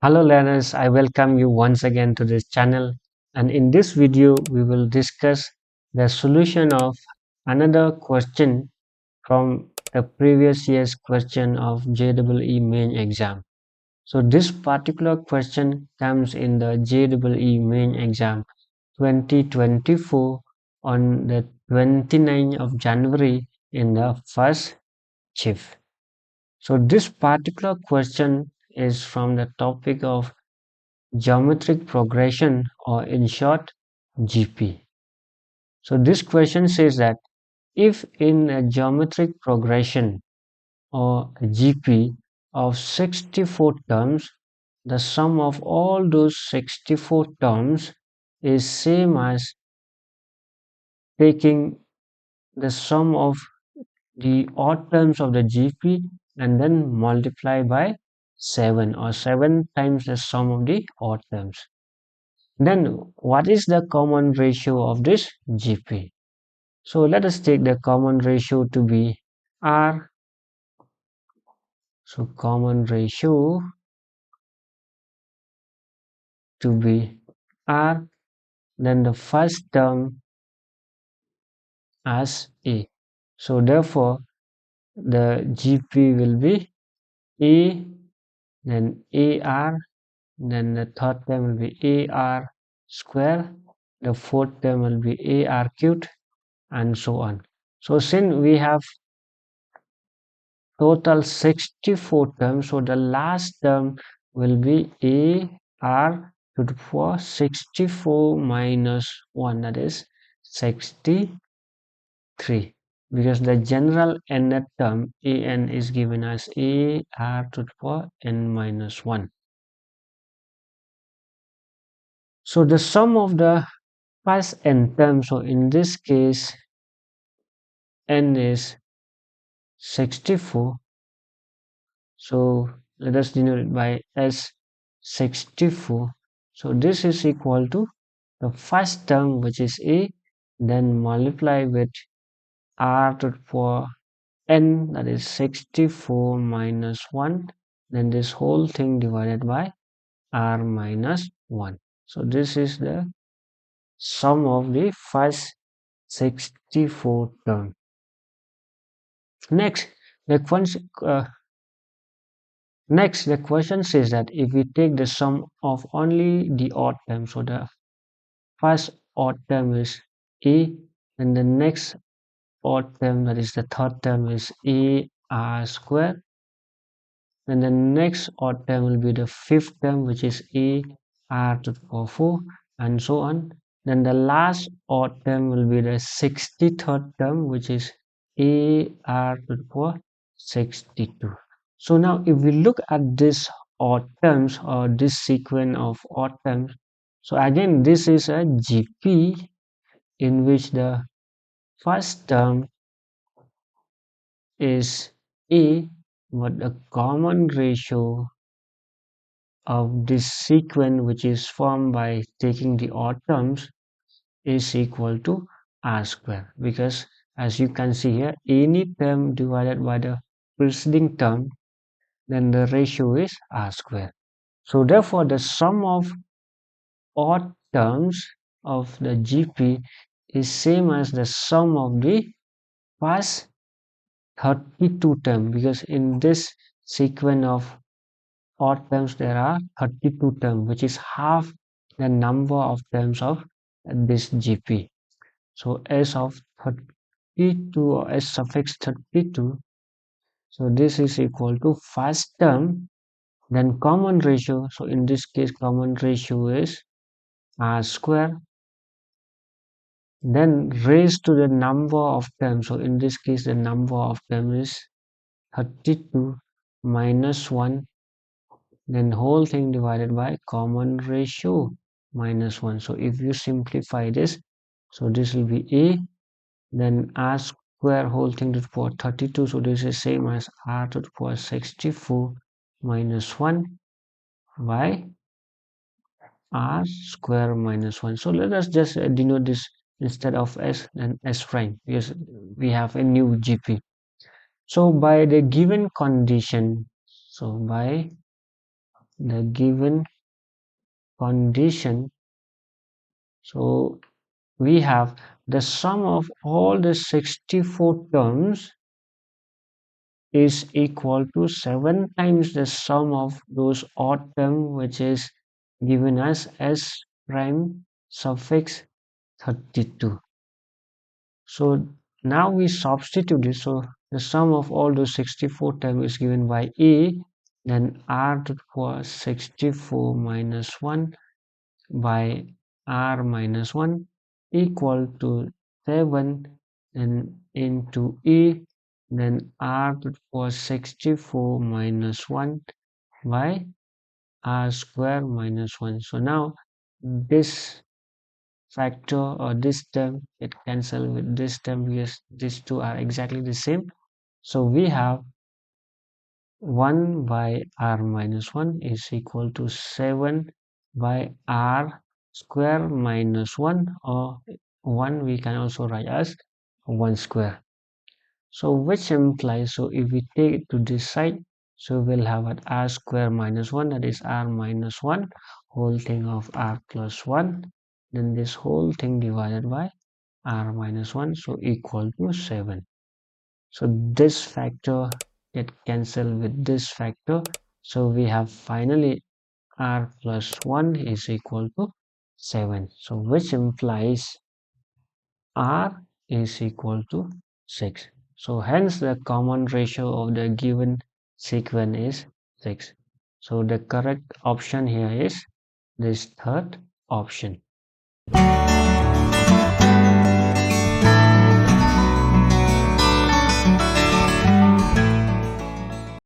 Hello learners, I welcome you once again to this channel, and in this video we will discuss the solution of another question from the previous year's question of JEE Main exam. So this particular question comes in the JEE Main exam 2024 on the 29th of January in the first shift. So this particular question is from the topic of geometric progression, or in short GP. So this question says that if in a geometric progression or GP of 64 terms, the sum of all those 64 terms is same as taking the sum of the odd terms of the GP and then multiply by 7, or 7 times the sum of the odd terms. Then what is the common ratio of this GP? So let us take the common ratio to be R. So common ratio to be R, then the first term as A. So therefore the GP will be A, then AR, then the third term will be AR square, the fourth term will be AR cubed, and so on. So since we have total 64 terms, so the last term will be AR to the power 64 minus 1, that is 63, because the general nth term an is given as AR to the power n minus 1. So the sum of the first n terms, so in this case n is 64. So let us denote it by S64. So this is equal to the first term, which is A, then multiply with R to the power n, that is 64 minus 1, then this whole thing divided by R minus 1. So this is the sum of the first 64 term. Next, the question says that if we take the sum of only the odd terms, so the first odd term is A, and the next odd term, that is the third term, is AR square, then the next odd term will be the fifth term, which is AR to the power 4, and so on. Then the last odd term will be the 63rd term, which is AR to the power 62. So now if we look at this odd terms, or this sequence of odd terms, so again this is a GP in which the first term is A, but the common ratio of this sequence, which is formed by taking the odd terms, is equal to R square, because as you can see here, any term divided by the preceding term, then the ratio is R square. So therefore the sum of odd terms of the GP is same as the sum of the first 32 term, because in this sequence of odd terms there are 32 terms, which is half the number of terms of this GP. So S of 32, or S suffix 32, so this is equal to first term, then common ratio, so in this case common ratio is R square, then raised to the number of terms, so in this case the number of terms is 32 minus 1, then whole thing divided by common ratio minus 1. So if you simplify this, so this will be A, then R square whole thing to the power 32, so this is same as R to the power 64 minus 1 by R square minus 1. So let us just denote this instead of S and S prime, because we have a new GP. So by the given condition, so by the given condition. So we have the sum of all the 64 terms is equal to 7 times the sum of those odd term, which is given as s prime suffix 32. So now we substitute it. So the sum of all those 64 terms is given by a, then r to the power 64 minus 1 by r minus 1 equal to 7, then into e, then r to the power 64 minus 1 by r square minus 1. So now this factor or this term it cancel with this term because these two are exactly the same. So we have 1 by r minus 1 is equal to 7 by r square minus 1, or 1 we can also write as 1 square. So which implies, so if we take it to this side, so we'll have an r square minus 1, that is r minus 1 whole thing of r plus 1, then this whole thing divided by r minus 1, so equal to 7. So this factor get cancelled with this factor, so we have finally r plus 1 is equal to 7, so which implies r is equal to 6. So hence the common ratio of the given sequence is 6. So the correct option here is this third option.